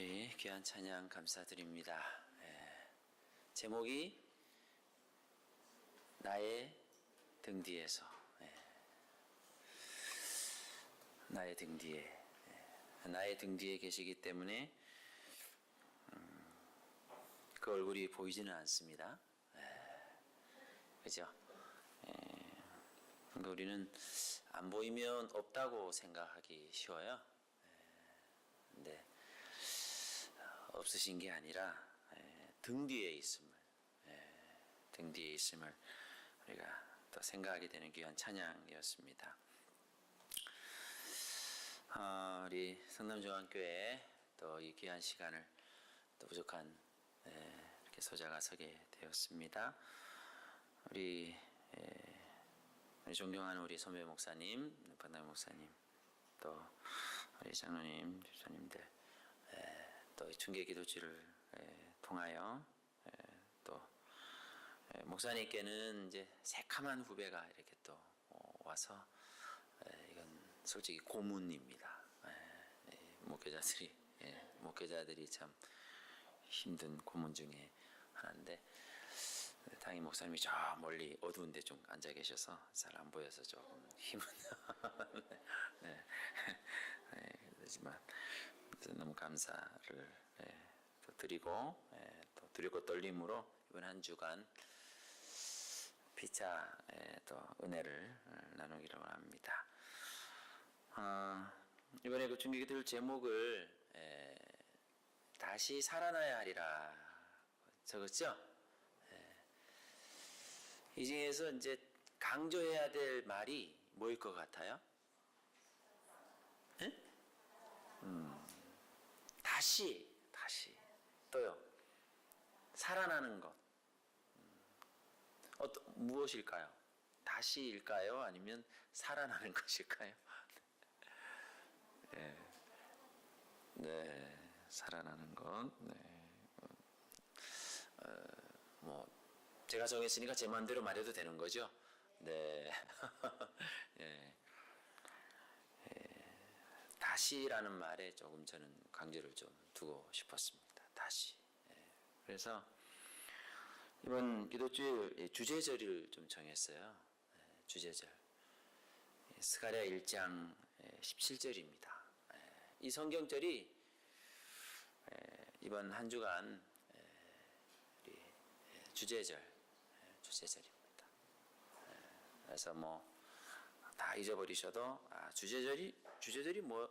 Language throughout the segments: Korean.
우리 귀한 찬양 감사드립니다. 제목이 나의 등 뒤에서, 나의 등 뒤에, 나의 등 뒤에 계시기 때문에 그 얼굴이 보이지는 않습니다. 그죠? 그러니까 우리는 안 보이면 없다고 생각하기 쉬워요. 근데 없으신 게 아니라 등 뒤에 있음을, 등 뒤에 있음을 우리가 또 생각하게 되는 귀한 찬양이었습니다. 우리 성남중앙교회 또 이 귀한 시간을 또 부족한 이렇게 소자가 서게 되었습니다. 우리 존경하는 우리 선배 목사님, 반담 목사님, 또 우리 장로님, 집사님들, 또 중계 기도주를 통하여 또 목사님께는 이제 새카만 후배가 이렇게 또 와서 이건 솔직히 고문입니다. 목회자들이 참 힘든 고문 중에 하나인데, 당연히 목사님이 저 멀리 어두운 데 좀 앉아 계셔서 잘 안 보여서 조금 힘은 그렇지만 너무 감사를 또 드리고, 또 두렵고 떨림으로 이번 한 주간 피차 또 은혜를 나누기로 합니다. 이번에 그 중계기도를 제목을 다시 살아나야 하리라 적었죠? 이 중에서 이제 강조해야 될 말이 뭐일 것 같아요? 다시 또요. 살아나는 것. 무엇일까요? 다시일까요? 아니면 살아나는 것일까요? 네, 살아나는 것. 네. 제가 정했으니까 제 마음대로 말해도 되는 거죠? 네. 다시라는 말에 조금 저는 강조를 좀 두고 싶었습니다. 다시. 그래서 이번 기도주일 주제절을 좀 정했어요. 주제절. 스가랴 1장 17절입니다. 이 성경절이 이번 한 주간 우리 주제절입니다. 그래서 다 잊어버리셔도 주제절이 뭐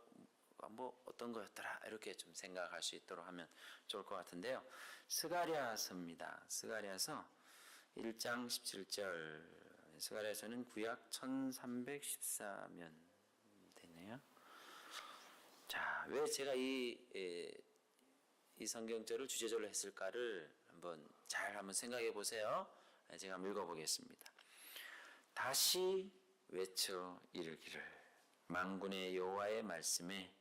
어떤 거였더라 이렇게 좀 생각할 수 있도록 하면 좋을 것 같은데요. 스가랴서입니다. 스가랴서 1장 17절. 스가랴서는 구약 1314면 되네요. 자, 왜 제가 이 성경절을 주제절로 했을까를 한번 생각해 보세요. 제가 한번 읽어보겠습니다. 다시 외쳐 이르기를 만군의 여호와의 말씀에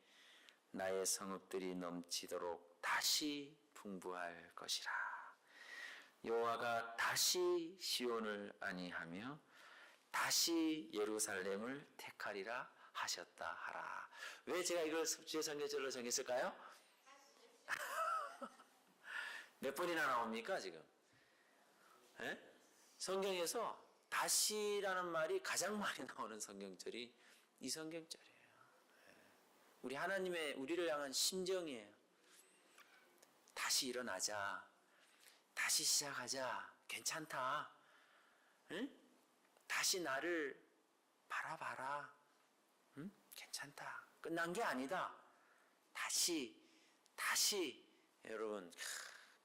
나의 성읍들이 넘치도록 다시 풍부할 것이라. 여호와가 다시 시온을 안위하며 다시 예루살렘을 택하리라 하셨다 하라. 왜 제가 이걸 주제 성경절로 정했을까요? 몇 번이나 나옵니까 지금? 성경에서 다시라는 말이 가장 많이 나오는 성경절이 이 성경절이에요. 우리 하나님의 우리를 향한 심정이에요. 다시 일어나자. 다시 시작하자. 괜찮다. 응? 다시 나를 바라봐라. 응? 괜찮다. 끝난 게 아니다. 다시 여러분,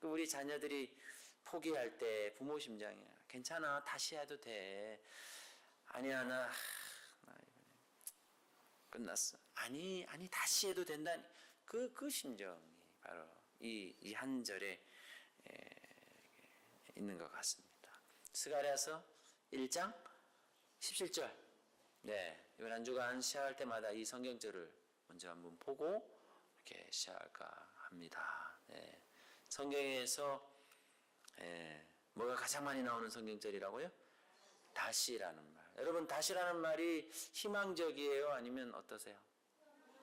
우리 자녀들이 포기할 때 부모 심장이야. 괜찮아. 다시 해도 돼. 아니야, 나 이번에 끝났어. 아니, 다시 해도 된다. 그 심정이 바로 이 한 절에 있는 것 같습니다. 스가랴서 1장 17절. 네, 이번 한 주간 시작할 때마다 이 성경절을 먼저 한번 보고 이렇게 시작할까 합니다. 네. 성경에서 뭐가 가장 많이 나오는 성경절이라고요? 다시라는 말. 여러분, 다시라는 말이 희망적이에요? 아니면 어떠세요?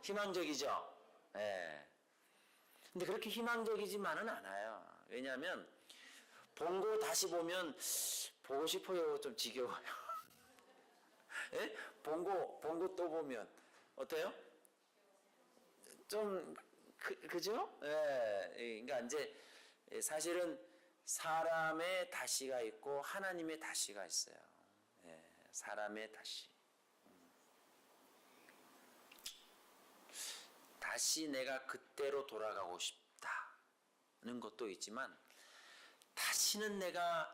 희망적이죠? 근데 그렇게 희망적이지만은 않아요. 왜냐하면 본 거 다시 보면 보고 싶어요. 좀 지겨워요. 예? 본 거 또 보면 어때요? 좀 그죠? 예. 그러니까 이제 사실은 사람의 다시가 있고 하나님의 다시가 있어요. 예. 사람의 다시. 다시 내가 그때로 돌아가고 싶다는 것도 있지만 다시는 내가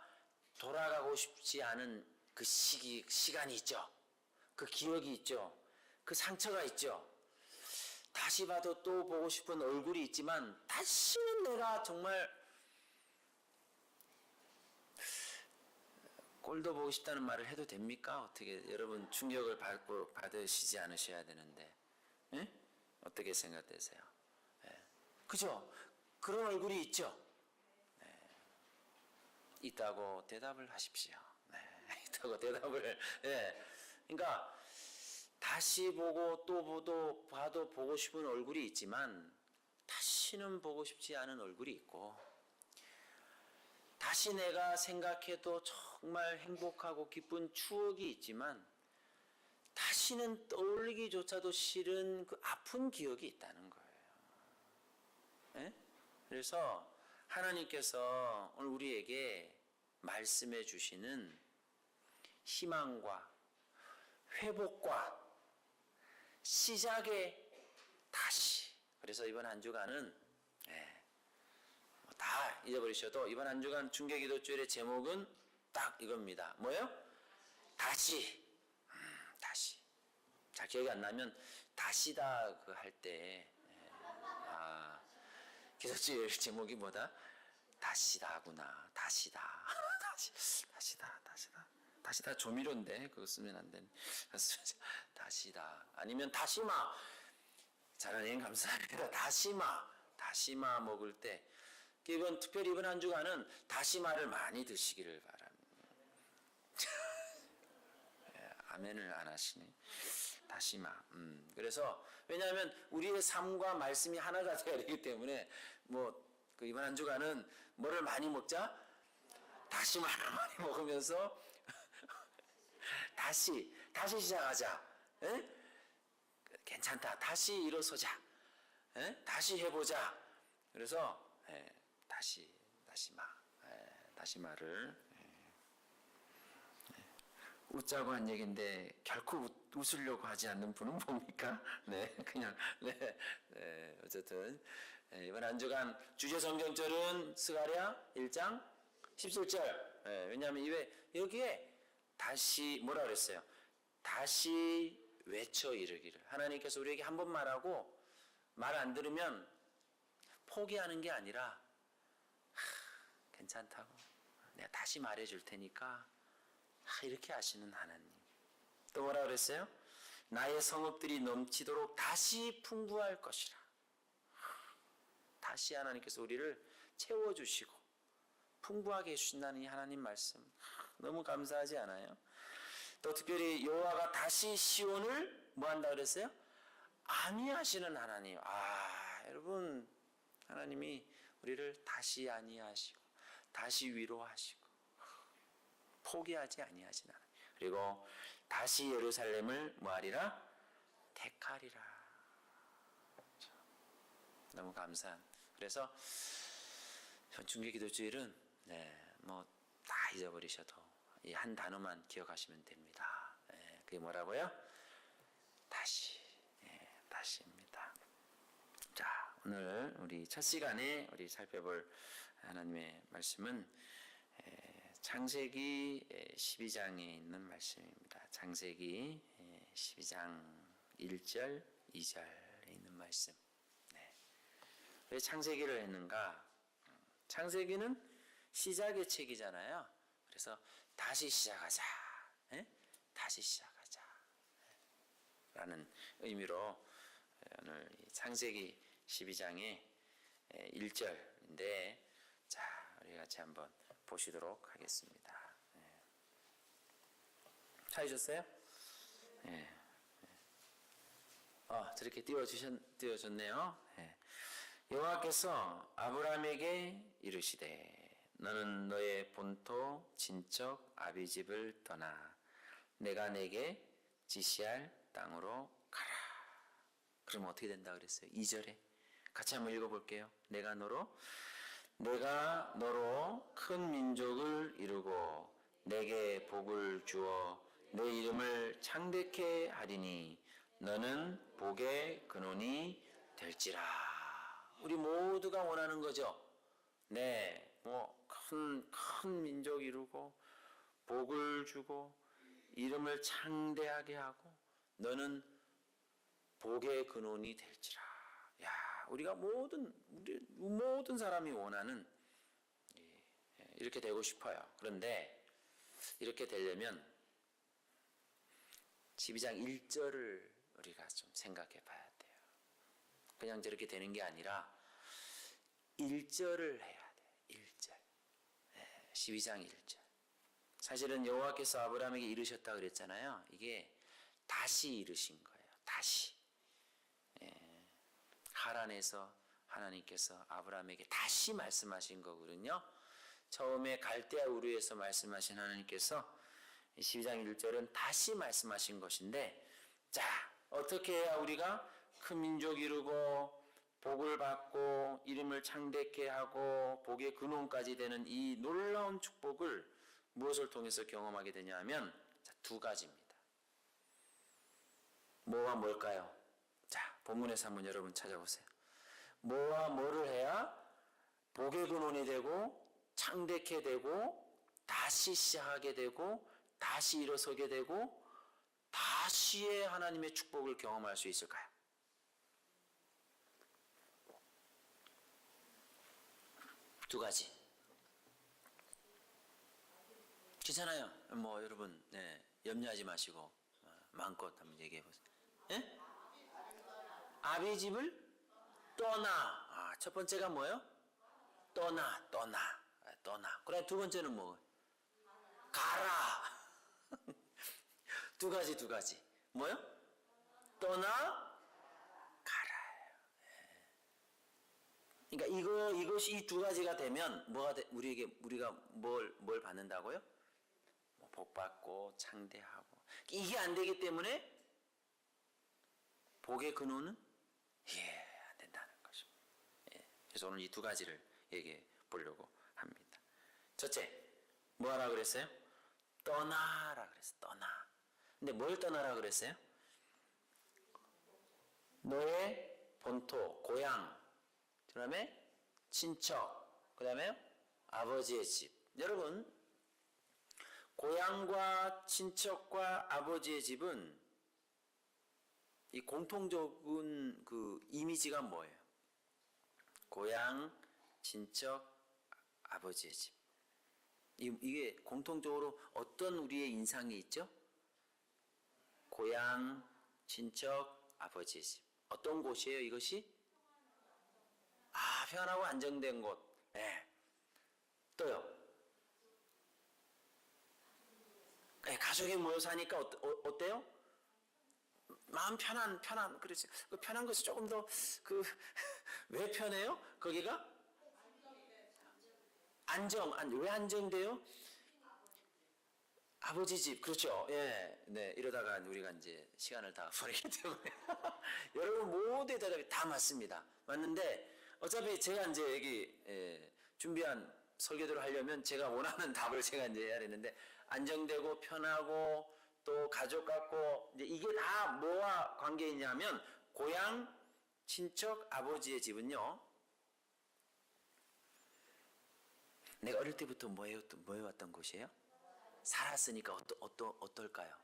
돌아가고 싶지 않은 그 시간이 있죠. 그 기억이 있죠. 그 상처가 있죠. 다시 봐도 또 보고 싶은 얼굴이 있지만 다시는 내가 정말 꼴도 보고 싶다는 말을 해도 됩니까? 어떻게 여러분 충격을 받으시지 않으셔야 되는데 예? 어떻게 생각되세요? 예. 그죠? 그런 얼굴이 있죠? 네. 있다고 대답을 하십시오. 네. 있다고 대답을 예. 그러니까 다시 보고 또 봐도 보고 싶은 얼굴이 있지만 다시는 보고 싶지 않은 얼굴이 있고 다시 내가 생각해도 정말 행복하고 기쁜 추억이 있지만 다시는 떠올리기조차도 싫은 그 아픈 기억이 있다는 거예요. 예? 그래서 하나님께서 오늘 우리에게 말씀해 주시는 희망과 회복과 시작의 다시. 그래서 이번 한 주간은 다 잊어버리셔도 이번 한 주간 중개기도주일의 제목은 딱 이겁니다. 뭐예요? 다시. 다시. 잘 기억이 안 나면 다시다 그 할 때 기도주일 제목이 뭐다? 다시다구나. 다시다. 다시다 조미료인데 그거 쓰면 안 되는. 다시다. 아니면 다시마. 하나님 감사합니다. 다시마 먹을 때 특별히 이번 한 주간은 다시마를 많이 드시기를 바랍니다. 아멘을 안 하시네. 다시마. 그래서 왜냐하면 우리의 삶과 말씀이 하나가 되어야 되기 때문에 그 이번 한 주간은 뭐를 많이 먹자? 다시마를 많이 먹으면서 다시 시작하자. 에? 괜찮다. 다시 일어서자. 에? 다시 해보자. 그래서 다시마를 웃자고 한 얘기인데 결코 웃으려고 하지 않는 분은 뭡니까? 네, 그냥 어쨌든 이번 한 주간 주제 성경절은 스가랴 1장 17절. 왜냐하면 여기에 다시 뭐라 그랬어요? 다시 외쳐 이르기를. 하나님께서 우리에게 한 번 말하고 말 안 들으면 포기하는 게 아니라 괜찮다고 내가 다시 말해줄 테니까 이렇게 하시는 하나님. 또 뭐라 그랬어요? 나의 성읍들이 넘치도록 다시 풍부할 것이라. 다시 하나님께서 우리를 채워주시고 풍부하게 해주신다는 이 하나님 말씀 너무 감사하지 않아요? 또 특별히 여호와가 다시 시온을 뭐한다 그랬어요? 안위하시는 하나님. 여러분 하나님이 우리를 다시 안위하시고 다시 위로하시고 포기하지 아니하시는 하나님. 그리고 다시 예루살렘을 뭐하리라? 택하리라. 너무 감사한. 그래서 중개기도주일은 다 잊어버리셔도 이 한 단어만 기억하시면 됩니다. 그게 뭐라고요? 다시. 다시입니다. 자, 오늘 우리 첫 시간에 우리 살펴볼 하나님의 말씀은 창세기 12장에 있는 말씀입니다. 창세기 12장 1절, 2절에 있는 말씀. 왜 창세기를 했는가? 창세기는 시작의 책이잖아요. 그래서 다시 시작하자. 다시 시작하자. 라는 의미로 오늘 창세기 12장의 1절인데 자, 우리 같이 한번 보시도록 하겠습니다. 찾으셨어요? 저렇게 띄워줬네요. 여호와께서 아브라함에게 이르시되 너는 너의 본토 친척 아비집을 떠나 내가 내게 지시할 땅으로 가라. 그럼 어떻게 된다 그랬어요? 2절에 같이 한번 읽어볼게요. 내가 너로 큰 민족을 이루고 내게 복을 주어 내 이름을 창대케 하리니 너는 복의 근원이 될지라. 우리 모두가 원하는 거죠. 네, 큰 민족 이루고 복을 주고 이름을 창대하게 하고 너는 복의 근원이 될지라. 야, 우리 모든 사람이 원하는 이렇게 되고 싶어요. 그런데 이렇게 되려면 12장 1절을 우리가 좀 생각해 봐야 돼요. 그냥 저렇게 되는 게 아니라 1절을 해야 돼요. 1절. 12장 1절. 사실은 여호와께서 아브라함에게 이르셨다 그랬잖아요. 이게 다시 이르신 거예요. 다시. 하란에서 하나님께서 아브라함에게 다시 말씀하신 거거든요. 처음에 갈대아 우르에서 말씀하신 하나님께서 12장 1절은 다시 말씀하신 것인데, 자, 어떻게 해야 우리가 큰 민족 이루고 복을 받고 이름을 창대케 하고 복의 근원까지 되는 이 놀라운 축복을 무엇을 통해서 경험하게 되냐 하면 두 가지입니다. 뭐와 뭘까요? 자, 본문에서 한번 여러분 찾아보세요. 뭐와 뭐를 해야 복의 근원이 되고 창대케 되고 다시 시작하게 되고 다시 일어서게 되고 다시의 하나님의 축복을 경험할 수 있을까요? 두 가지. 괜찮아요. 여러분 염려하지 마시고 마음껏 한번 얘기해 보세요. 예? 아비 집을 떠나. 첫 번째가 뭐예요? 떠나. 그래 두 번째는 뭐? 가라. 두 가지. 뭐요? 떠나 가라. 그러니까 이것이 이 두 가지가 되면 우리가 뭘 받는다고요? 복 받고 창대하고. 이게 안 되기 때문에 복의 근원은 안 된다는 것입니다. 그래서 오늘 이 두 가지를 얘기해 보려고 합니다. 첫째, 뭐 하라 그랬어요? 떠나라 그랬어요. 떠나. 근데 뭘 떠나라 그랬어요? 너의 본토, 고향, 그 다음에 친척, 그 다음에 아버지의 집. 여러분, 고향과 친척과 아버지의 집은 이 공통적인 그 이미지가 뭐예요? 고향, 친척, 아버지의 집. 이게 공통적으로 어떤 우리의 인상이 있죠? 고향, 친척, 아버지의 집. 어떤 곳이에요, 이것이? 평안하고 안정된 곳. 네. 또요? 가족이 모여 사니까 어때요? 마음 편안. 그렇지. 그 편한 것이 조금 더 왜 편해요? 거기가? 왜 안정돼요? 아버지 집, 그렇죠. 이러다가 우리가 이제 시간을 다 버리기 때문에. 여러분 모두의 대답이 다 맞습니다. 맞는데, 어차피 제가 이제 여기, 준비한 설교들을 하려면 제가 원하는 답을 제가 이제 해야 되는데, 안정되고 편하고 또 가족 같고, 이제 이게 다 뭐와 관계 있냐면, 고향, 친척, 아버지의 집은요, 내가 어릴 때부터 뭐 해왔던 곳이에요? 살았으니까 어떨까요?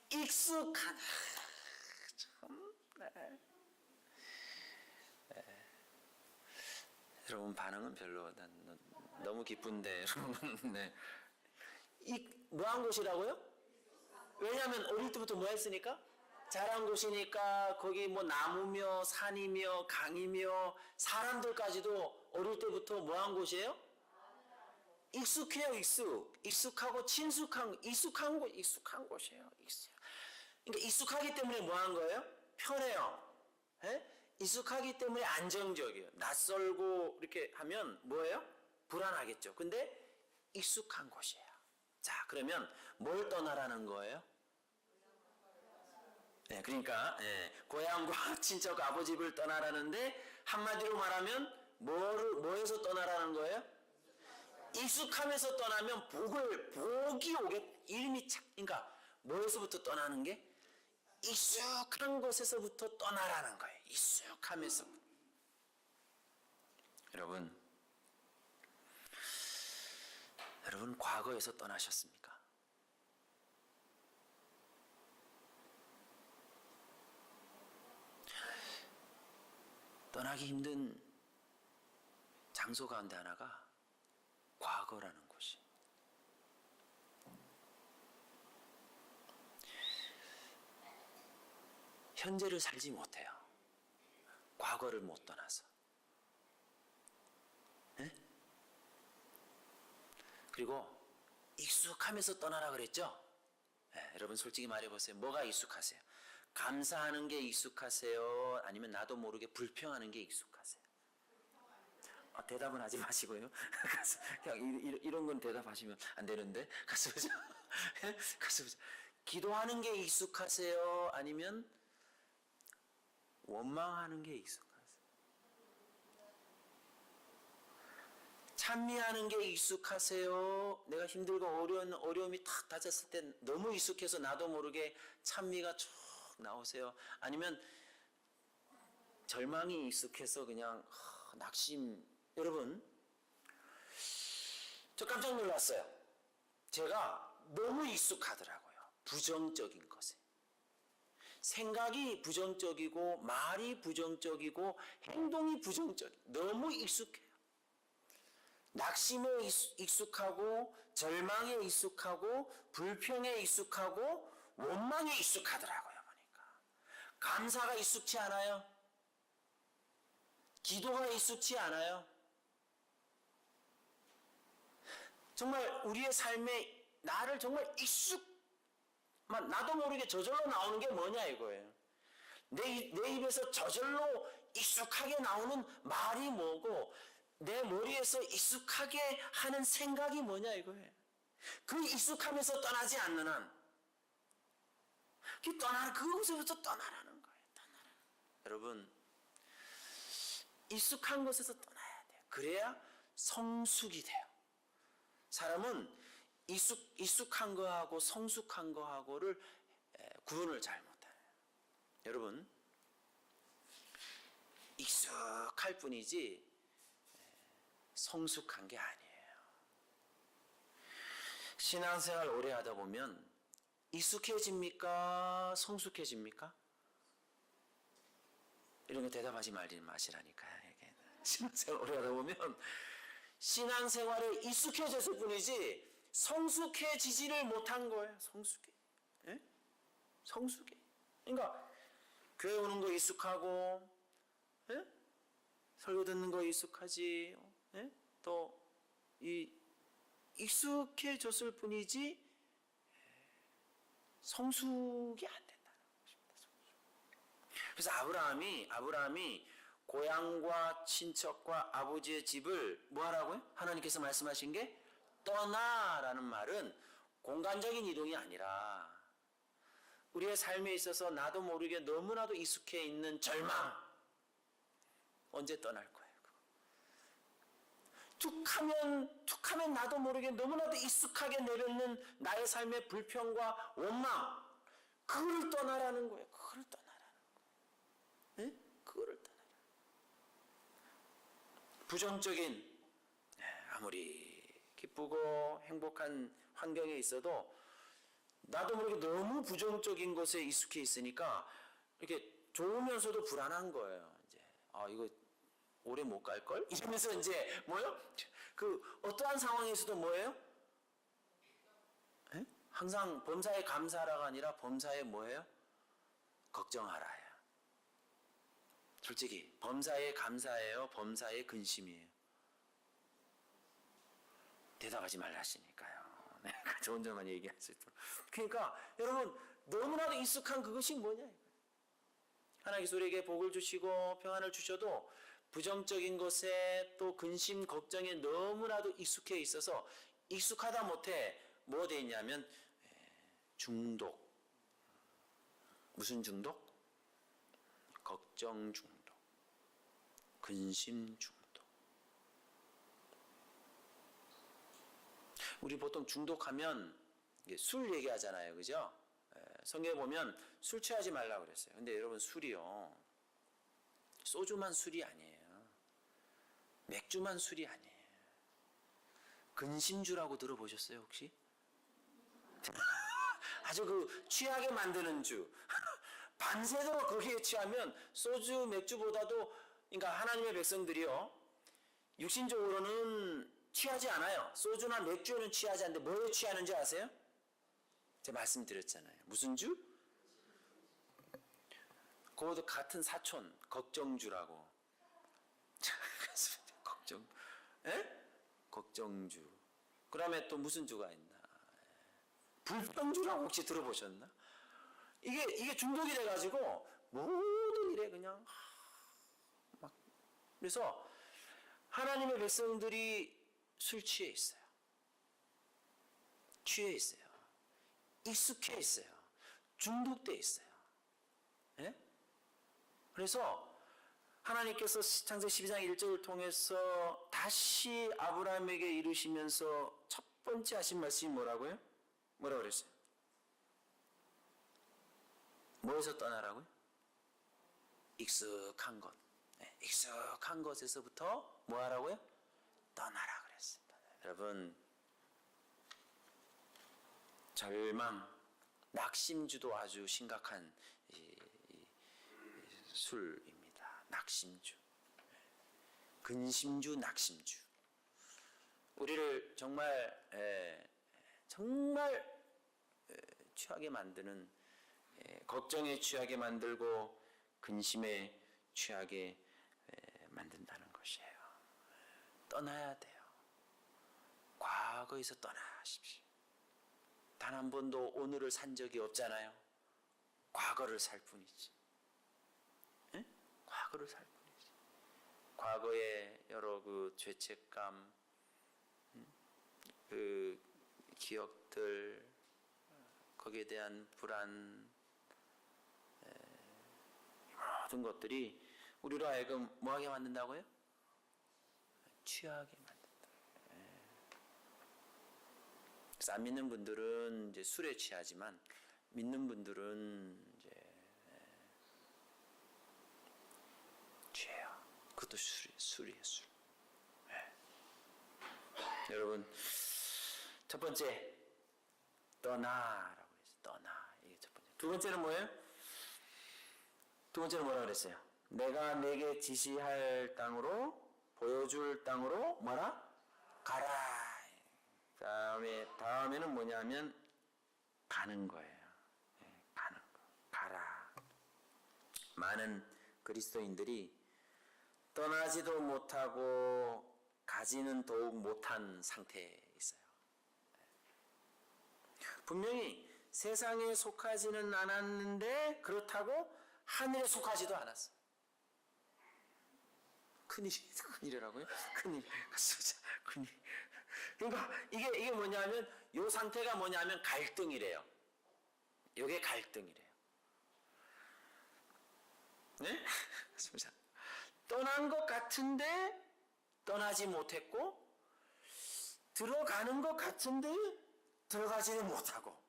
익숙한. 참. 여러분 반응은 별로 너무 기쁜데 여러분 뭐한 곳이라고요? 왜냐하면 어릴 때부터 뭐 했으니까? 자란 곳이니까 거기 뭐 나무며 산이며 강이며 사람들까지도 어릴 때부터 뭐 한 곳이에요? 익숙해요. 익숙하고 익숙한 곳이에요. 그러니까 익숙하기 때문에 뭐 한 거예요? 편해요. 익숙하기 때문에 안정적이에요. 낯설고 이렇게 하면 뭐예요? 불안하겠죠. 근데 익숙한 곳이에요. 자, 그러면 뭘 떠나라는 거예요? 네, 그러니까 고향과 친척 아버지 집을 떠나라는데 한마디로 말하면 뭐에서 떠나라는 거예요? 익숙함에서 떠나면 복이 오게 이름이 그러니까 뭐에서부터 떠나는 게 익숙한 곳에서부터 떠나라는 거예요. 익숙함에서. 여러분 과거에서 떠나셨습니까? 떠나기 힘든 장소 가운데 하나가 과거라는 곳이. 현재를 살지 못해요. 과거를 못 떠나서. 네? 그리고 익숙하면서 떠나라 그랬죠? 네, 여러분 솔직히 말해보세요. 뭐가 익숙하세요? 감사하는 게 익숙하세요? 아니면 나도 모르게 불평하는 게 익숙하세요? 대답은 하지 마시고요. 그냥 이런 건 대답하시면 안 되는데 가서 보자. 가서 보자. 기도하는 게 익숙하세요? 아니면 원망하는 게 익숙하세요? 찬미하는 게 익숙하세요? 내가 힘들고 어려움이 탁 닥쳤을 때 너무 익숙해서 나도 모르게 찬미가 쭉 나오세요? 아니면 절망이 익숙해서 그냥 낙심. 여러분, 저 깜짝 놀랐어요. 제가 너무 익숙하더라고요. 부정적인 것에. 생각이 부정적이고 말이 부정적이고 행동이 너무 익숙해요. 낙심에 익숙하고 절망에 익숙하고 불평에 익숙하고 원망에 익숙하더라고요. 보니까 감사가 익숙치 않아요. 기도가 익숙치 않아요. 정말 우리의 삶에 나를 정말 나도 모르게 저절로 나오는 게 뭐냐 이거예요. 내 입에서 저절로 익숙하게 나오는 말이 뭐고 내 머리에서 익숙하게 하는 생각이 뭐냐 이거예요. 그 익숙함에서 떠나지 않는 한 그곳에부터 떠나라는 거예요. 여러분 익숙한 곳에서 떠나야 돼요. 그래야 성숙이 돼요. 사람은 익숙한 거하고 성숙한 거하고를 구분을 잘 못해요. 여러분 익숙할 뿐이지 성숙한 게 아니에요. 신앙생활 오래 하다 보면 익숙해집니까? 성숙해집니까? 이런 거 대답하지 마시라니까요. 신앙생활 오래 하다 보면 신앙생활에 익숙해졌을 뿐이지 성숙해지지를 못한 거예요. 성숙해. 그러니까 교회 오는 거 익숙하고 설교 듣는 거 익숙하지. 또 익숙해졌을 뿐이지 성숙이 안 된다는 것입니다. 그래서 아브라함이 고향과 친척과 아버지의 집을 뭐 하라고요? 하나님께서 말씀하신 게 떠나라는 말은 공간적인 이동이 아니라 우리의 삶에 있어서 나도 모르게 너무나도 익숙해 있는 절망 언제 떠날 거예요? 툭하면 나도 모르게 너무나도 익숙하게 내려놓는 나의 삶의 불평과 원망 그걸 떠나라는 거예요. 그걸 떠나라는 거예요. 그거를 떠나라. 부정적인 아무리 기쁘고 행복한 환경에 있어도 나도 모르게 너무 부정적인 것에 익숙해 있으니까 이렇게 좋으면서도 불안한 거예요. 이제 이거 오래 못 갈 걸? 이러면서 이제 뭐요? 그 어떠한 상황에서도 뭐예요? 항상 범사에 감사하라가 아니라 범사에 뭐예요? 걱정하라예요. 솔직히 범사에 감사해요? 범사에 근심이에요? 대답하지 말라시니까요. 좋은 점만 얘기할 수 있도록. 그러니까 여러분 너무나도 익숙한 그것이 뭐냐? 하나님께서 우리에게 복을 주시고 평안을 주셔도 부정적인 것에 또 근심, 걱정에 너무나도 익숙해 있어서 익숙하다 못해 뭐가 돼 있냐면 중독. 무슨 중독? 걱정 중독, 근심 중독. 우리 보통 중독하면 술 얘기하잖아요, 그죠? 성경에 보면 술 취하지 말라고 그랬어요. 근데 여러분, 술이요, 소주만 술이 아니에요. 맥주만 술이 아니에요. 근심주라고 들어보셨어요, 혹시? 아주 그 취하게 만드는 주. 밤새도록 거기에 취하면 소주, 맥주보다도, 그러니까 하나님의 백성들이요, 육신적으로는 취하지 않아요. 소주나 맥주는 취하지 않는데 뭐에 취하는지 아세요? 제가 말씀드렸잖아요. 무슨 주? 그것도 같은 사촌, 걱정주라고. 걱정, 에? 걱정주. 그 다음에 또 무슨 주가 있나? 불평주라고 혹시 들어보셨나? 이게 중독이 돼가지고 모든 일에 그냥 막. 그래서 하나님의 백성들이 술 취해 있어요. 취해 있어요. 익숙해 있어요. 중독돼 있어요. 예? 그래서 하나님께서 창세기 12장 1절을 통해서 다시 아브라함에게 이르시면서 첫 번째 하신 말씀이 뭐라고요? 뭐라고 그랬어요? 뭐에서 떠나라고요? 익숙한 것. 네, 익숙한 것에서부터 뭐 하라고요? 떠나라 그랬습니다. 여러분, 절망, 낙심주도 아주 심각한 술입니다. 낙심주, 근심주, 낙심주. 우리를 정말 취하게 만드는, 걱정에 취하게 만들고 근심에 취하게 만든다는 것이에요. 떠나야 돼요. 과거에서 떠나십시오. 단 한 번도 오늘을 산 적이 없잖아요. 과거를 살 뿐이지. 에? 과거를 살 뿐이지. 과거의 여러 그 죄책감, 그 기억들, 거기에 대한 불안, 모든 것들이 우리로 하여금 뭐하게 만든다고요? 취하게 만든다. 그래서 안 믿는 분들은 이제 술에 취하지만 믿는 분들은 이제 취해요. 그것도 술이에요, 술. 네. 여러분, 첫 번째 떠나라고 했어요. 떠나. 이게 첫 번째. 두 번째는 뭐예요? 두 번째는 뭐라 그랬어요? 내가 내게 지시할 땅으로, 보여줄 땅으로 뭐라? 가라. 다음에는 뭐냐면 가는 거예요. 가는 거. 가라. 많은 그리스도인들이 떠나지도 못하고 가지는 더욱 못한 상태에 있어요. 분명히 세상에 속하지는 않았는데 그렇다고 하늘에 속하지도 않았어. 큰일이라고요? 큰일. 그러니까 이게 뭐냐면, 요 상태가 뭐냐면 갈등이래요. 요게 갈등이래요. 네? 떠난 것 같은데 떠나지 못했고, 들어가는 것 같은데 들어가지는 못하고.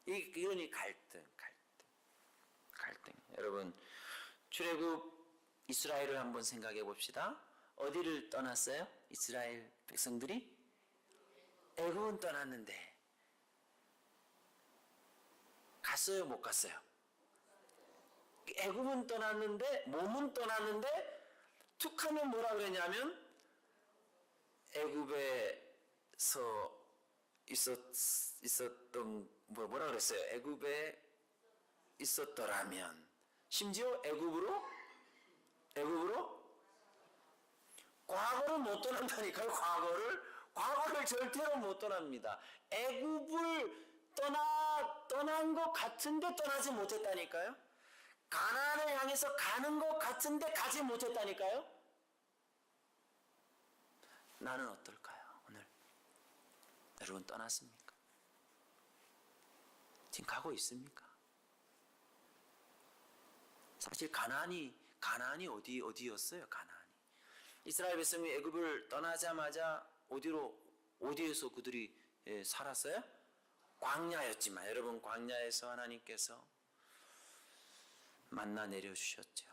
이런 갈등. 여러분, 출애굽 이스라엘을 한번 생각해 봅시다. 어디를 떠났어요? 이스라엘 백성들이? 애굽은 떠났는데 갔어요, 못 갔어요? 애굽은 떠났는데, 몸은 떠났는데 툭하면 뭐라 그랬냐면, 애굽에서 있었던 뭐라 그랬어요? 애굽에 있었더라면. 심지어 애굽으로 과거를 못 떠난다니까요. 과거를 절대로 못 떠납니다. 애굽을 떠난 것 같은데 떠나지 못했다니까요. 가나안을 향해서 가는 것 같은데 가지 못했다니까요. 나는 어떨까요? 오늘 여러분 떠났습니까? 지금 가고 있습니까? 사실 가나안이 어디였어요? 가나안이 이스라엘 백성이 애굽을 떠나자마자 어디에서 그들이 살았어요? 광야였지만 여러분, 광야에서 하나님께서 만나 내려주셨죠.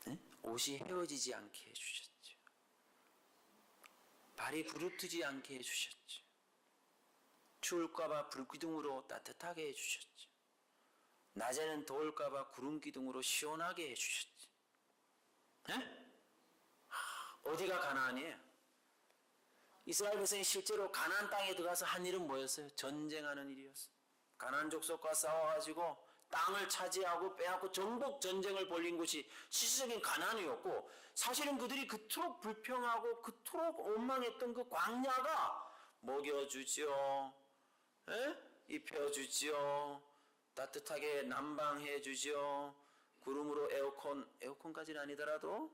네? 옷이 헤어지지 않게 해주셨죠. 발이 부르트지 않게 해주셨죠. 추울까봐 불기둥으로 따뜻하게 해주셨죠. 낮에는 더울까봐 구름기둥으로 시원하게 해주셨죠. 네? 어디가 가나안이에요? 이스라엘 백성이 실제로 가나안 땅에 들어가서 한 일은 뭐였어요? 전쟁하는 일이었어요. 가나안 족속과 싸워가지고 땅을 차지하고 빼앗고 정복 전쟁을 벌인 곳이 실질적인 가나안이었고, 사실은 그들이 그토록 불평하고 그토록 원망했던 그 광야가 먹여주지요, 입혀주지요, 따뜻하게 난방해 주지요, 구름으로 에어컨까지는 아니더라도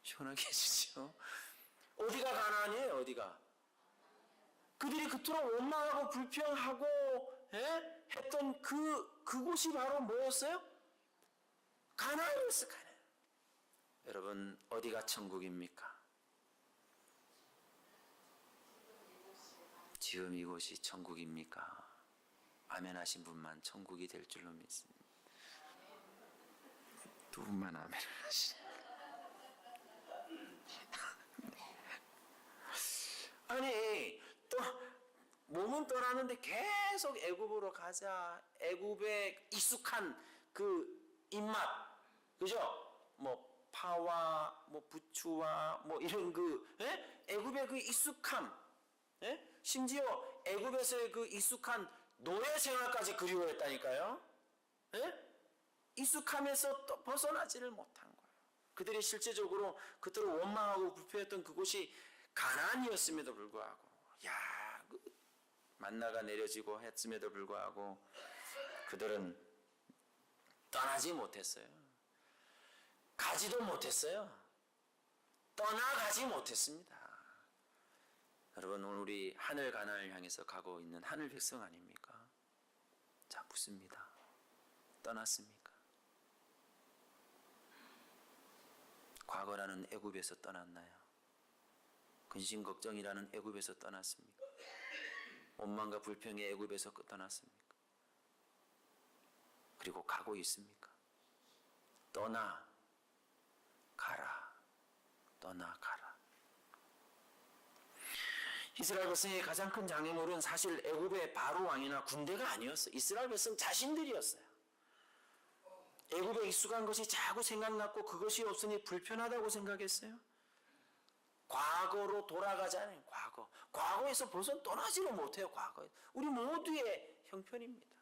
시원하게 해주지요. 어디가 가나안이에요? 어디가? 그들이 그토록 원망하고 불평하고 했던 그곳이 바로 뭐였어요? 가나안이었어요. 가나안. 여러분, 어디가 천국입니까? 지금 이곳이 천국입니까? 아멘 하신 분만 천국이 될 줄로 믿습니다. 두 분만 아멘을 하시네. 아니, 또 몸은 떠나는데 계속 애굽으로 가자. 애굽에 익숙한 그 입맛, 그죠? 뭐 파와 뭐 부추와 뭐 이런 애굽의 그 익숙함, 심지어 애굽에서의 그 익숙한 노예 생활까지 그리워했다니까요. 익숙함에서 또 벗어나지를 못한 거예요. 그들이 실제적으로 그토록 원망하고 불평했던 그곳이 가나안이었음에도 불구하고, 만나가 내려지고 했음에도 불구하고 그들은 떠나지 못했어요. 가지도 못했어요. 떠나가지 못했습니다. 여러분, 오늘 우리 하늘 가나안을 향해서 가고 있는 하늘 백성 아닙니까? 자, 묻습니다. 떠났습니까? 과거라는 애굽에서 떠났나요? 근심 걱정이라는 애굽에서 떠났습니까? 원망과 불평의 애굽에서 떠났습니까? 그리고 가고 있습니까? 떠나 가라. 떠나 가라. 이스라엘 백성의 가장 큰 장애물은 사실 애굽의 바로 왕이나 군대가 아니었어요. 이스라엘 백성 자신들이었어요. 애굽에 익숙한 것이 자꾸 생각났고 그것이 없으니 불편하다고 생각했어요. 과거로 돌아가잖아요. 과거에서 벌써 떠나지를 못해요. 과거에. 우리 모두의 형편입니다.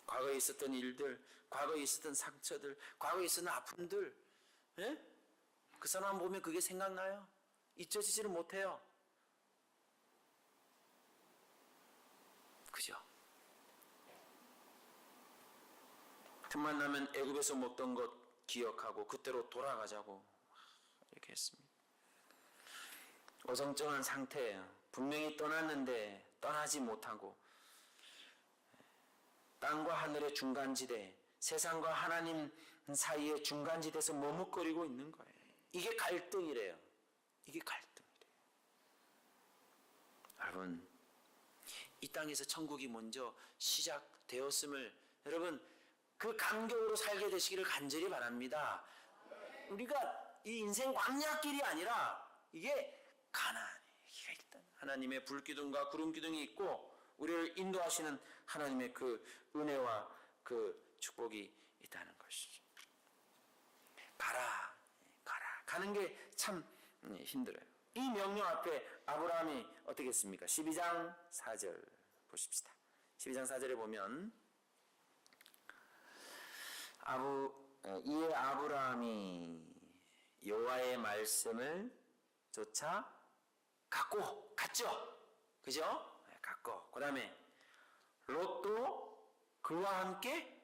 과거에 있었던 일들, 과거에 있었던 상처들, 과거에 있었던 아픔들, 그 사람 보면 그게 생각나요. 잊혀지지를 못해요. 그죠? 틈만 나면 애굽에서 먹던 것 기억하고 그때로 돌아가자고 이렇게 했습니다. 어정쩡한 상태예요. 분명히 떠났는데 떠나지 못하고 땅과 하늘의 중간지대, 세상과 하나님 사이의 중간지대에서 머뭇거리고 있는 거예요. 이게 갈등이래요. 이게 갈등이래요. 여러분, 이 땅에서 천국이 먼저 시작되었음을 여러분 그 감격으로 살게 되시기를 간절히 바랍니다. 우리가 이 인생 광야길이 아니라 이게 가나안이에요. 일단 하나님의 불기둥과 구름기둥이 있고 우리를 인도하시는 하나님의 그 은혜와 그 축복이 있다는 것이죠. 가라. 가는 게 참 힘들어요. 이 명령 앞에 아브라함이 어떻게 했습니까? 12장 4절 보십시다. 12장 4절에 보면 이에 아브라함이 여호와의 말씀을 쫓아 갔죠? 그죠? 갔고 그 다음에 롯도 그와 함께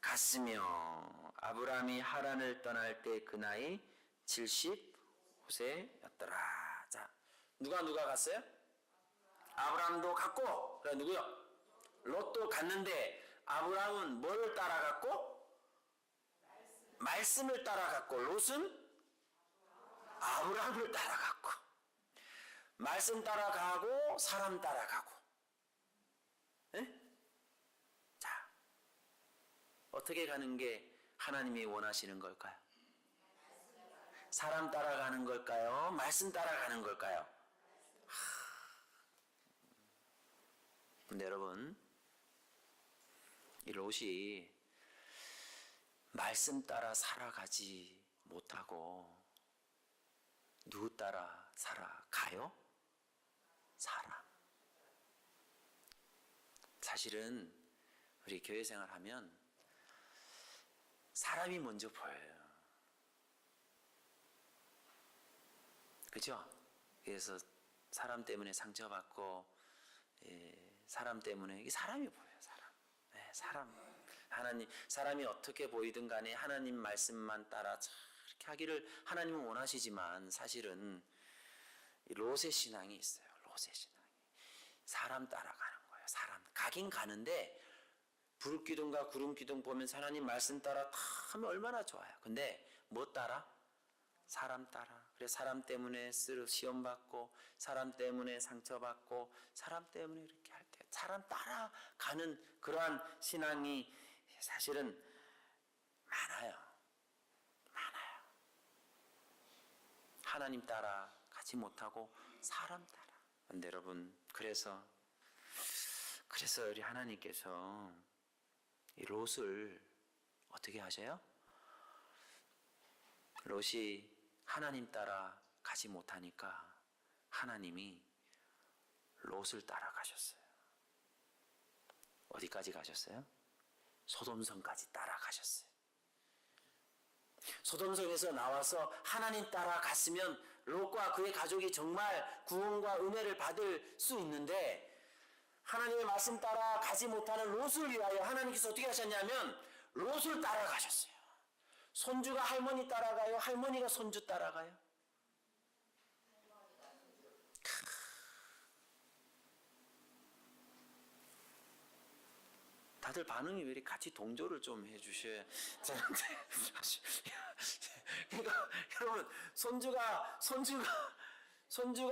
갔으며 아브라함이 하란을 떠날 때 그 나이 75세였더라. 자, 누가 갔어요? 아브라함도 갔고, 그래 누구요? 롯도 갔는데 아브라함은 뭘 따라갔고? 말씀을 따라갔고, 롯은 아브라함을 따라갔고, 말씀 따라가고 사람 따라가고. 에? 자, 어떻게 가는 게 하나님이 원하시는 걸까요? 사람 따라가는 걸까요? 말씀 따라가는 걸까요? 근데 여러분, 이 롯이 말씀 따라 살아가지 못하고 누구 따라 살아가요? 사람. 사실은 우리 교회 생활하면 사람이 먼저 보여요. 그죠? 그래서 사람 때문에 상처받고, 사람 때문에 이 사람이 보여요. 사람. 사람. 하나님, 사람이 어떻게 보이든 간에 하나님 말씀만 따라 이렇게 하기를 하나님은 원하시지만, 사실은 롯의 신앙이 있어요. 롯의 신앙이. 사람 따라가는 거예요. 사람. 가긴 가는데 불기둥과 구름기둥 보면서 하나님 말씀 따라 다 하면 얼마나 좋아요. 근데 뭐 따라? 사람 따라. 그래서 사람 때문에 시험받고, 사람 때문에 상처받고, 사람 때문에 이렇게 할 때 사람 따라가는 그러한 신앙이 사실은 많아요. 하나님 따라 가지 못하고 사람 따라. 근데 여러분, 그래서 우리 하나님께서 이 롯을 어떻게 하셔요? 롯이 하나님 따라 가지 못하니까 하나님이 롯을 따라가셨어요. 어디까지 가셨어요? 소돔성까지 따라가셨어요. 소돔성에서 나와서 하나님 따라갔으면 롯과 그의 가족이 정말 구원과 은혜를 받을 수 있는데, 하나님의 말씀 따라 가지 못하는 롯을 위하여 하나님께서 어떻게 하셨냐면 롯을 따라가셨어요. 손주가 할머니 따라가요? 할머니가 손주 따라가요? 다들 반응이 왜 이렇게 같이 동조를 좀 해주셔야 되는데. 그러니까 여러분, 손주가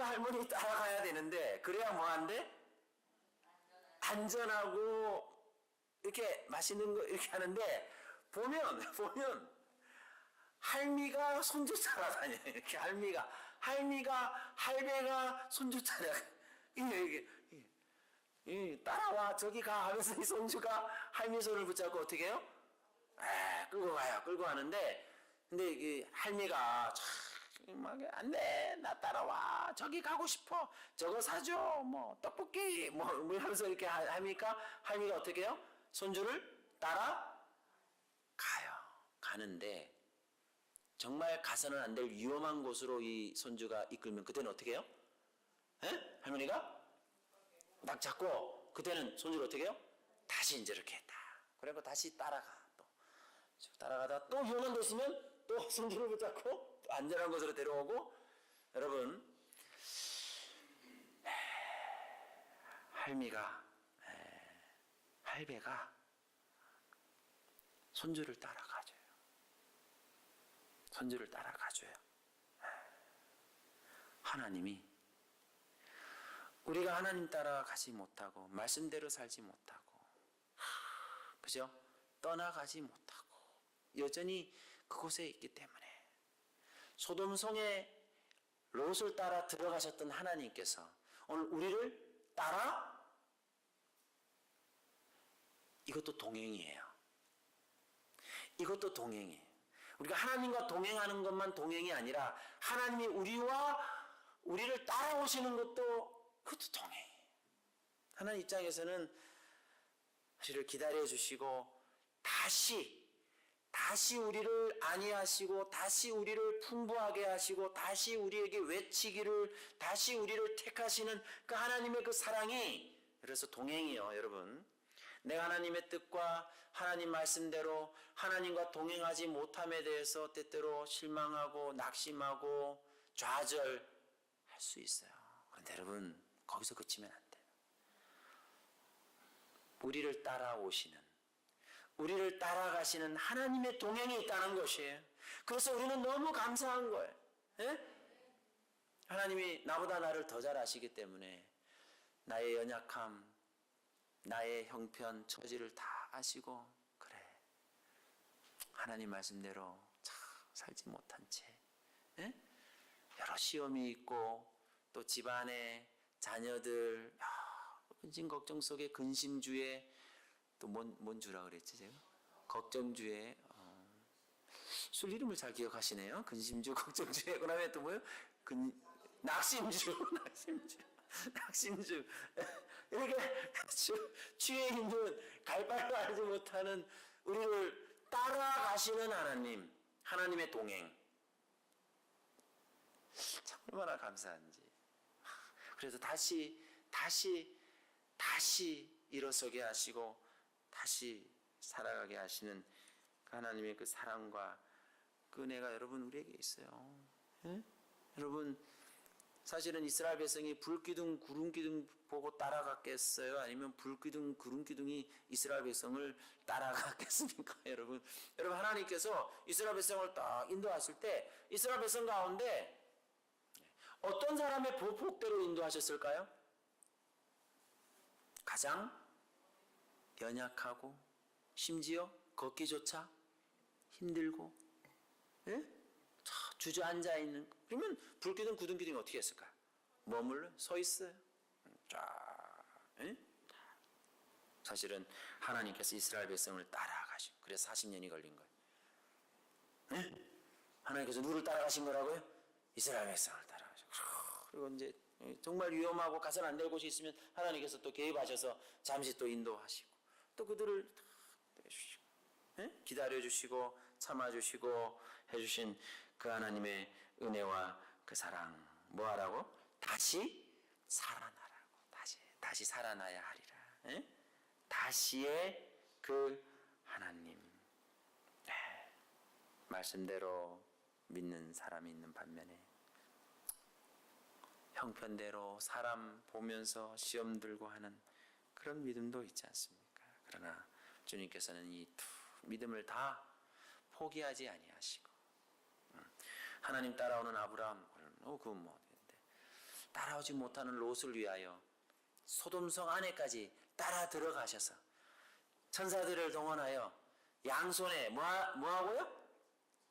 할머니 따라가야 되는데, 그래야 뭐한데? 안전하고 이렇게 맛있는 거 이렇게 하는데, 보면 할미가 손주 따라다녀요. 이렇게 할배가 손주 따라. 이게 따라와 저기 가 하면서 이 손주가 할미 손을 붙잡고 어떻게 해요? 끌고 가는데, 근데 이 할미가 막 안돼, 나 따라와, 저기 가고 싶어, 저거 사줘, 뭐 떡볶이 뭐 하면서 이렇게 하니까 할미가 어떻게 해요? 손주를 따라가요. 가는데 정말 가서는 안 될 위험한 곳으로 이 손주가 이끌면 그때는 어떻게 해요? 할머니가 딱 잡고, 그때는 손주를 어떻게 해요? 다시 이제 이렇게 했다. 그리고 다시 따라가. 또 따라가다 또 위험한 데 있으면 또 손주를 붙잡고 또 안전한 곳으로 데려오고. 여러분, 할배가 손주를 따라가줘요. 하나님이 우리가 하나님 따라가지 못하고 말씀대로 살지 못하고, 그죠? 떠나가지 못하고 여전히 그곳에 있기 때문에 소돔성에 롯을 따라 들어가셨던 하나님께서 오늘 우리를 따라, 이것도 동행이에요. 우리가 하나님과 동행하는 것만 동행이 아니라 하나님이 우리를 따라오시는 것도, 그것도 동행이에요. 하나님 입장에서는 우리를 기다려 주시고 다시 우리를 안위하시고 다시 우리를 풍부하게 하시고 다시 우리에게 외치기를, 다시 우리를 택하시는 그 하나님의 그 사랑이, 그래서 동행이요, 여러분. 내가 하나님의 뜻과 하나님 말씀대로 하나님과 동행하지 못함에 대해서 때때로 실망하고 낙심하고 좌절할 수 있어요. 그런데 여러분, 거기서 그치면 안 돼요. 우리를 따라오시는, 우리를 따라가시는 하나님의 동행이 있다는 것이에요. 그래서 우리는 너무 감사한 거예요. 예? 하나님이 나보다 나를 더 잘 아시기 때문에 나의 연약함, 나의 형편, 처지를 다 아시고, 그래, 하나님 말씀대로 참 살지 못한 채, 예? 여러 시험이 있고 또 집안에 자녀들 근심 걱정 속에 근심주에, 또 뭔 주라 그랬지 제가? 걱정주에, 술 이름을 잘 기억하시네요. 근심주, 걱정주에, 그 다음에 또 뭐예요? 낙심주, 낙심주. 이렇게 주에 있는 갈 바를 알지 못하는 우리를 따라가시는 하나님, 하나님의 동행. 참 얼마나 감사한지. 그래서 다시 일어서게 하시고 다시 살아가게 하시는 그 하나님의 그 사랑과 그 은혜가 여러분 우리에게 있어요. 예? 여러분, 사실은 이스라엘 백성이 불기둥 구름기둥 보고 따라갔겠어요? 아니면 불기둥 구름기둥이 이스라엘 백성을 따라갔겠습니까? 여러분 하나님께서 이스라엘 백성을 딱 인도하실 때 이스라엘 백성 가운데 어떤 사람의 보폭대로 인도하셨을까요? 가장 연약하고 심지어 걷기조차 힘들고, 예? 주저앉아 있는, 그러면 불기둥 구름기둥이 어떻게 했을까? 머물러 서 있어요. 쫙, 예? 사실은 하나님께서 이스라엘 백성을 따라가시고, 그래서 40년이 걸린 거예요. 예? 하나님께서 누구를 따라가신 거라고요? 이스라엘 백성을 따라가시고, 그리고 이제 정말 위험하고 가서는 안 될 곳이 있으면 하나님께서 또 개입하셔서 잠시 또 인도하시고, 또 그들을 해주시고, 예? 기다려주시고 참아주시고 해주신 그 하나님의 은혜와 그 사랑, 뭐하라고? 다시 살아나라고. 다시 살아나야 하리라. 예? 다시의 그 하나님, 말씀대로 믿는 사람이 있는 반면에 형편대로 사람 보면서 시험 들고 하는 그런 믿음도 있지 않습니까? 그러나 주님께서는 이 두 믿음을 다 포기하지 아니하시고, 하나님 따라오는 아브라함, 그건 뭐 되는데, 따라오지 못하는 롯을 위하여 소돔성 안에까지 따라 들어가셔서 천사들을 동원하여 양손에 뭐하고요?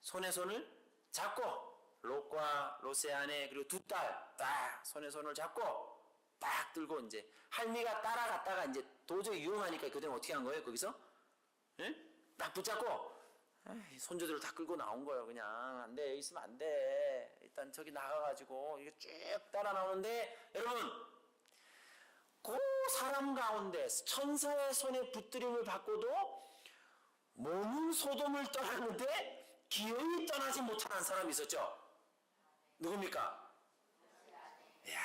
손에 손을 잡고, 롯과 롯의 아내 그리고 두 딸 딱 손에 손을 잡고 딱 들고, 이제 할미가 따라갔다가 이제 도저히 위험하니까 그들은 어떻게 한 거예요? 거기서 딱 붙잡고 손주들을 다 끌고 나온 거예요. 그냥 안 돼, 여기 있으면 안 돼, 일단 저기 나가가지고 이게 쭉 따라 나오는데, 여러분, 그 사람 가운데 천사의 손에 붙들림을 받고도 몸은 소돔을 떠나는데 기어이 떠나지 못하는 사람이 있었죠. 누굽니까? 이야,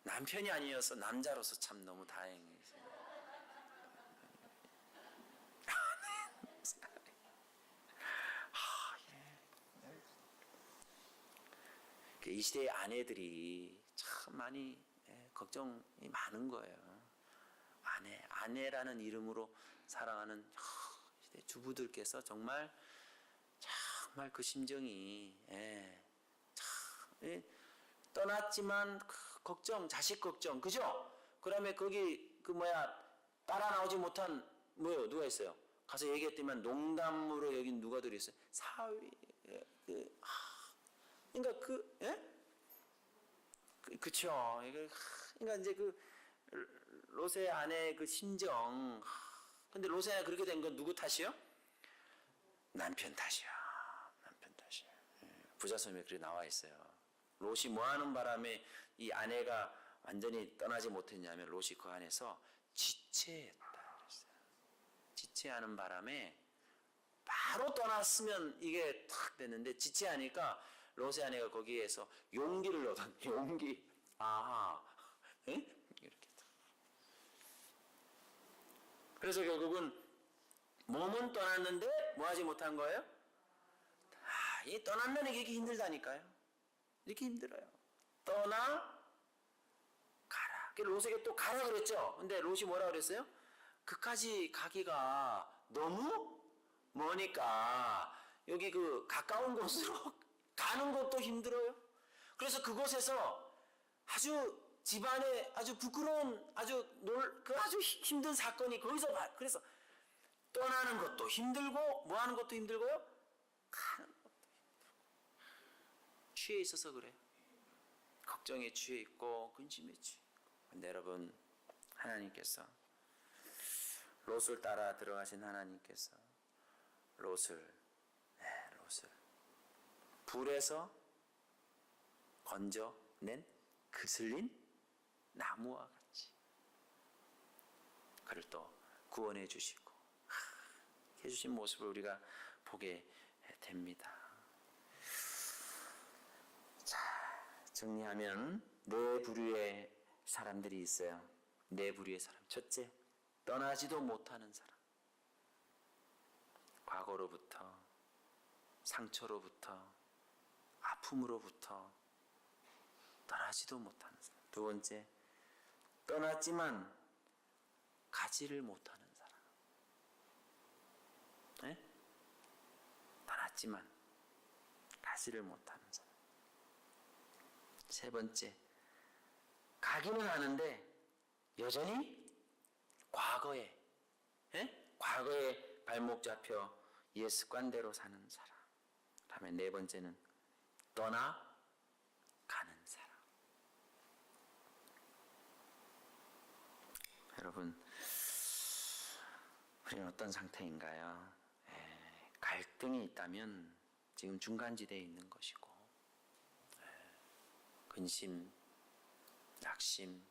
남편이 아니어서 남자로서 참 너무 다행이세요. 이 시대의 아내들이 참 많이 걱정이 많은 거예요. 아내라는 이름으로 사랑하는 시대 주부들께서 정말 그 심정이, 참 떠났지만 그 걱정, 자식 걱정, 그죠? 그다음에 거기 따라 나오지 못한 누가 있어요? 가서 얘기했더니만 농담으로 여긴 누가 들었어요? 사위. 그러니까 그쵸. 그러니까 이제 롯의 아내의 그 심정. 근데 롯의 아내가 그렇게 된 건 누구 탓이요? 남편 탓이야. 남편 탓이야. 부자성에 그렇게 나와 있어요. 롯이 뭐 하는 바람에 이 아내가 완전히 떠나지 못했냐면, 롯이 그 안에서 지체했다 그랬어요. 지체하는 바람에 바로 떠났으면 이게 탁 됐는데, 지체하니까 롯의 아내가 거기에서 용기를 얻은, 용기. 아하. 이렇게. 그래서 결국은 몸은 떠났는데 뭐 하지 못한 거예요? 이 떠난다는 게 이렇게 힘들다니까요. 이렇게 힘들어요. 떠나 가라. 롯에게 또 가라 그랬죠. 근데 롯이 뭐라 그랬어요? 그까지 가기가 너무 머니까 여기 그 가까운 곳으로 가는 것도 힘들어요. 그래서 그곳에서 아주 집안에 아주 부끄러운 아주 아주 힘든 사건이 거기서 그래서 떠나는 것도 힘들고 뭐 하는 것도 힘들고요. 가는 것도 힘들고. 취해 있어서 그래요. 걱정에 취해 있고 근심에 취해 있고. 근데 여러분 하나님께서 롯을 따라 들어가신 하나님께서 롯을 불에서 건져낸 그슬린 나무와 같이 그를 또 구원해 주시고 해주신 모습을 우리가 보게 됩니다. 자, 정리하면 네 부류의 사람들이 있어요. 네 부류의 사람. 첫째, 떠나지도 못하는 사람. 과거로부터, 상처로부터, 아픔으로부터 떠나지도 못하는 사람. 두 번째, 떠났지만 가지를 못하는 사람. 네? 떠났지만 가지를 못하는 사람. 세 번째, 가기는 하는데 여전히 과거에 발목 잡혀 옛 습관대로 사는 사람. 다음에 네 번째는 떠나가는 사람. 여러분, 우리는 어떤 상태인가요? 갈등이 있다면 지금 중간지대에 있는 것이고, 근심, 낙심,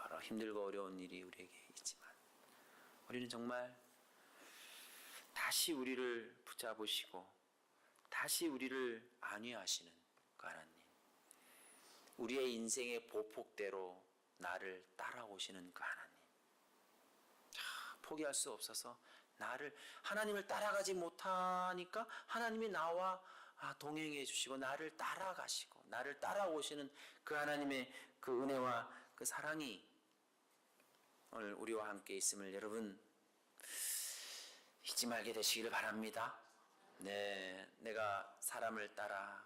여러 힘들고 어려운 일이 우리에게 있지만 우리는 정말 다시 우리를 붙잡으시고 다시 우리를 안위하시는 그 하나님, 우리의 인생의 보폭대로 나를 따라오시는 그 하나님, 포기할 수 없어서 하나님을 따라가지 못하니까 하나님이 나와 동행해 주시고 나를 따라가시고 나를 따라오시는 그 하나님의 그 은혜와 그 사랑이 오늘 우리와 함께 있음을 여러분 잊지 말게 되시기를 바랍니다. 네, 내가 사람을 따라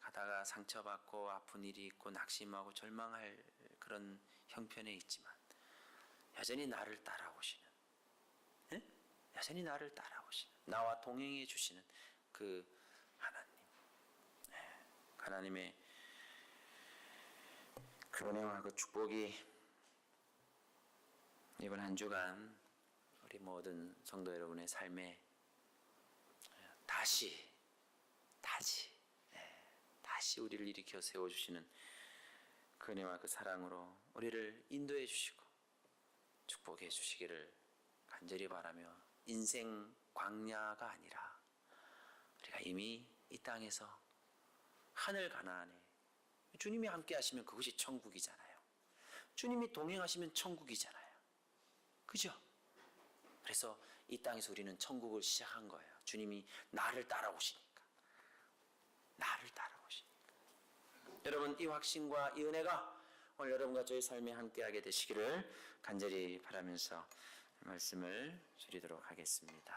가다가 상처받고 아픈 일이 있고 낙심하고 절망할 그런 형편에 있지만 여전히 나를 따라오시는, 여전히 나를 따라오시는, 나와 동행해 주시는 그 하나님, 하나님의 그 은혜와 그 축복이 이번 한 주간 우리 모든 성도 여러분의 삶에 다시 우리를 일으켜 세워주시는 그 은혜와 그 사랑으로 우리를 인도해 주시고 축복해 주시기를 간절히 바라며, 인생 광야가 아니라 우리가 이미 이 땅에서 하늘 가나안에 주님이 함께 하시면 그것이 천국이잖아요. 주님이 동행하시면 천국이잖아요. 그죠? 그래서 이 땅에서 우리는 천국을 시작한 거예요. 주님이 나를 따라오시니까. 여러분, 이 확신과 이 은혜가 오늘 여러분과 저의 삶에 함께하게 되시기를 간절히 바라면서 말씀을 드리도록 하겠습니다.